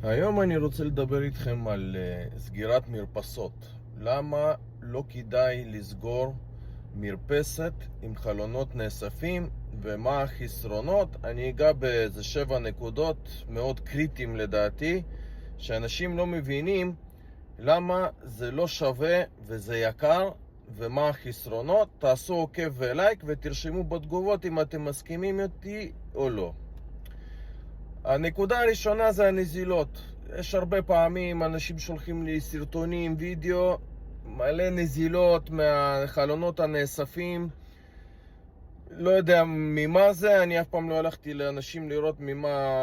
היום אני רוצה לדבר איתכם על סגירת מרפסות. למה לא כדאי לסגור מרפסת עם חלונות נאספים ומה החסרונות? אני אגע באיזה 7 נקודות מאוד קריטיים לדעתי, שאנשים לא מבינים למה זה לא שווה וזה יקר ומה החסרונות. תעשו עוקב ולייק ותרשמו בתגובות אם אתם מסכימים איתי או לא. הנקודה הראשונה זה הנזילות. יש הרבה פעמים אנשים שולחים לי סרטונים, וידאו, מלא נזילות מהחלונות הנאספים. לא יודע ממה זה, אני אף פעם לא הלכתי לאנשים לראות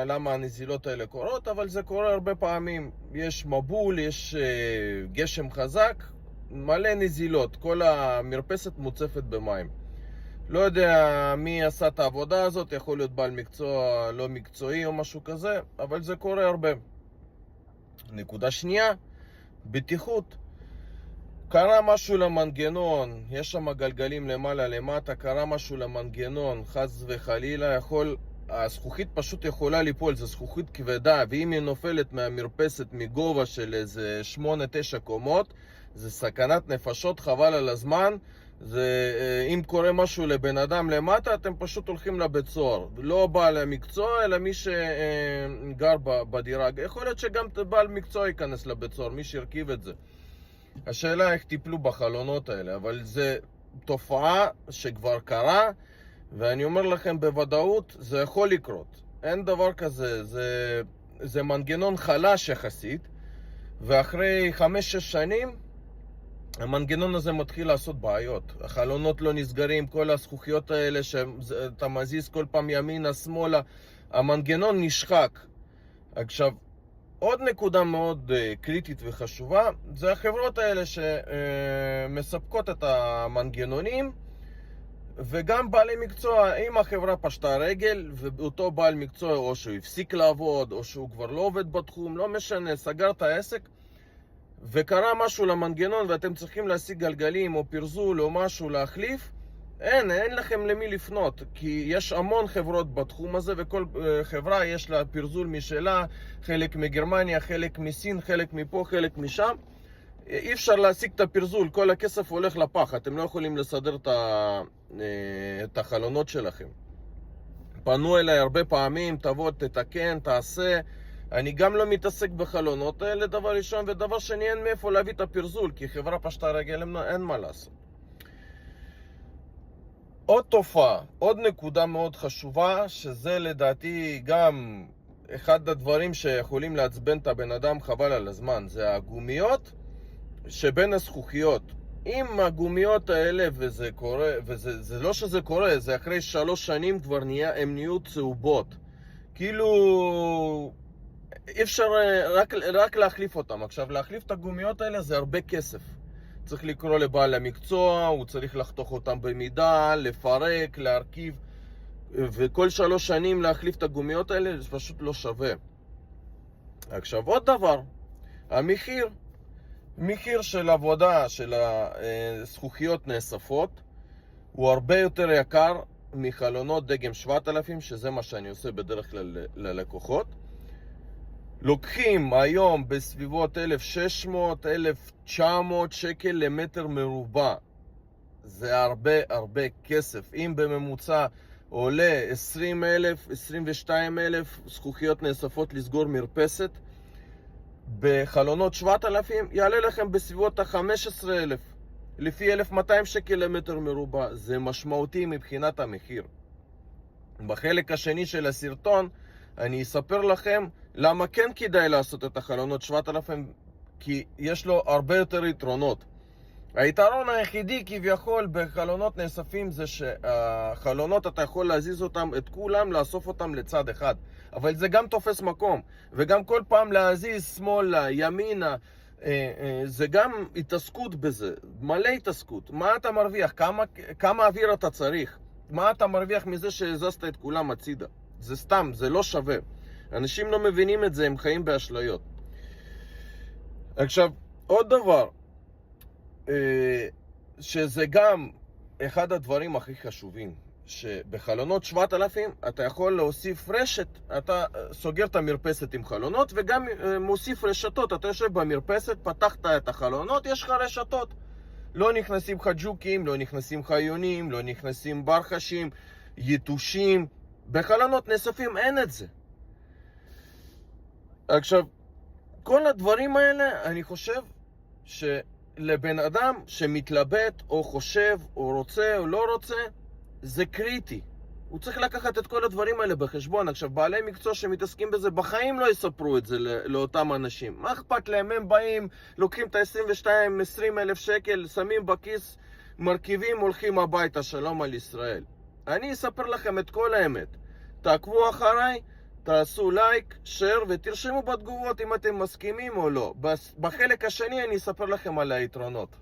למה הנזילות האלה קורות, אבל זה קורה הרבה פעמים. יש מבול, יש גשם חזק, מלא נזילות, כל המרפסת מוצפת במים. לא יודע מי עשה את העבודה הזאת, יכול להיות בעל מקצוע לא מקצועי או משהו כזה, אבל זה קורה הרבה. נקודה שנייה, בטיחות. קרה משהו למנגנון, יש שם גלגלים למעלה למטה, קרה משהו למנגנון, חס וחלילה, הזכוכית פשוט יכולה ליפול, זו זכוכית כבדה, ואם היא נופלת מהמרפסת מגובה של איזה 8-9 קומות, זה סכנת נפשות, חבל על הזמן. אם קורה משהו לבן אדם למטה, אתם פשוט הולכים לבית סוהר. לא בעל המקצוע, אלא מי שגר בדירה. יכול להיות שגם בעל מקצוע ייכנס לבית סוהר, מי שירכיב את זה. השאלה איך טיפלו בחלונות האלה, אבל זה תופעה שכבר קרה, ואני אומר לכם בוודאות, זה יכול לקרות. אין דבר כזה, זה מנגנון חלש יחסית, ואחרי 5-6 שנים, המנגנון הזה מתחיל לעשות בעיות. החלונות לא נסגרים, כל הזכוכיות האלה שאתה מזיז כל פעם ימינה, שמאלה, המנגנון נשחק. עכשיו, עוד נקודה מאוד קריטית וחשובה, זה החברות האלה שמספקות את המנגנונים, וגם בעלי מקצוע. אם החברה פשטה רגל, ואותו בעל מקצוע או שהוא הפסיק לעבוד, או שהוא כבר לא עובד בתחום, לא משנה, סגר את העסק, וקרה משהו למנגנון ואתם צריכים להשיג גלגלים או פרזול או משהו להחליף, אין לכם למי לפנות, כי יש המון חברות בתחום הזה, וכל חברה יש לה פרזול משלה, חלק מגרמניה, חלק מסין, חלק מפה, חלק משם. אי אפשר להשיג את הפרזול, כל הכסף הולך לפח, אתם לא יכולים לסדר את החלונות שלכם. פנו אליי הרבה פעמים, תבוא, תתקן, תעשה. אני גם לא מתעסק בחלונות האלה, דבר ראשון, ודבר שני, אין מאיפה להביא את הפרזול, כי חברה פשטה רגל, אין מה לעשות. עוד תופעה, עוד נקודה מאוד חשובה, שזה לדעתי גם אחד הדברים שיכולים לעצבן את הבן אדם חבל על הזמן, זה הגומיות שבין הזכוכיות. אם הגומיות האלה, וזה קורה, וזה לא שזה קורה, זה אחרי 3 שנים כבר הם נהיו צהובות. כאילו אי אפשר רק להחליף אותם. עכשיו, להחליף את הגומיות האלה זה הרבה כסף. צריך לקרוא לבעל המקצוע, הוא צריך לחתוך אותם במידה, לפרק, להרכיב, וכל 3 שנים להחליף את הגומיות האלה זה פשוט לא שווה. עכשיו, עוד דבר, המחיר של עבודה של הזכוכיות נאספות הוא הרבה יותר יקר מחלונות דגם 7,000, שזה מה שאני עושה בדרך כלל ללקוחות. לוקחים היום בסביבות 1,600-1,900 שקל למטר מרובע. זה הרבה כסף. אם בממוצע עולה 20,000, 22,000 זכוכיות נאספות לסגור מרפסת, בחלונות 7,000 יעלה לכם בסביבות ה-15,000, לפי 1,200 שקל למטר מרובע. זה משמעותי מבחינת המחיר. בחלק השני של הסרטון אני אספר לכם למה כן כדאי לעשות את החלונות 7,000, כי יש לו הרבה יותר יתרונות. היתרון היחידי כביכול בחלונות נאספים זה שהחלונות אתה יכול להזיז אותם, את כולם, לאסוף אותם לצד אחד. אבל זה גם תופס מקום, וגם כל פעם להזיז שמאלה, ימינה, זה גם התעסקות בזה, מלא התעסקות. מה אתה מרוויח? כמה אוויר אתה צריך? מה אתה מרוויח מזה שהזזת את כולם הצידה? זה סתם, זה לא שווה. אנשים לא מבינים את זה, הם חיים באשליות. עכשיו, עוד דבר, שזה גם אחד הדברים הכי חשובים. שבחלונות 7,000 אתה יכול להוסיף רשת, אתה סוגר את המרפסת עם חלונות וגם מוסיף רשתות, אתה יושב במרפסת, פתחת את החלונות, יש לך רשתות. לא נכנסים חג'וקים, לא נכנסים חיונים, לא נכנסים ברחשים, יתושים. בחלונות נאספים אין את זה. עכשיו, כל הדברים האלה, אני חושב שלבן אדם שמתלבט או חושב או רוצה או לא רוצה, זה קריטי. הוא צריך לקחת את כל הדברים האלה בחשבון. עכשיו, בעלי מקצוע שמתעסקים בזה בחיים לא יספרו את זה לאותם אנשים. מה אכפת להם? הם באים, לוקחים את ה-22-20 אלף שקל, שמים בכיס, מרכיבים, הולכים הביתה, שלום על ישראל. אני אספר לכם את כל האמת. תעקבו אחריי, תעשו לייק, שייר ותרשמו בתגובות אם אתם מסכימים או לא. בחלק השני אני אספר לכם על היתרונות.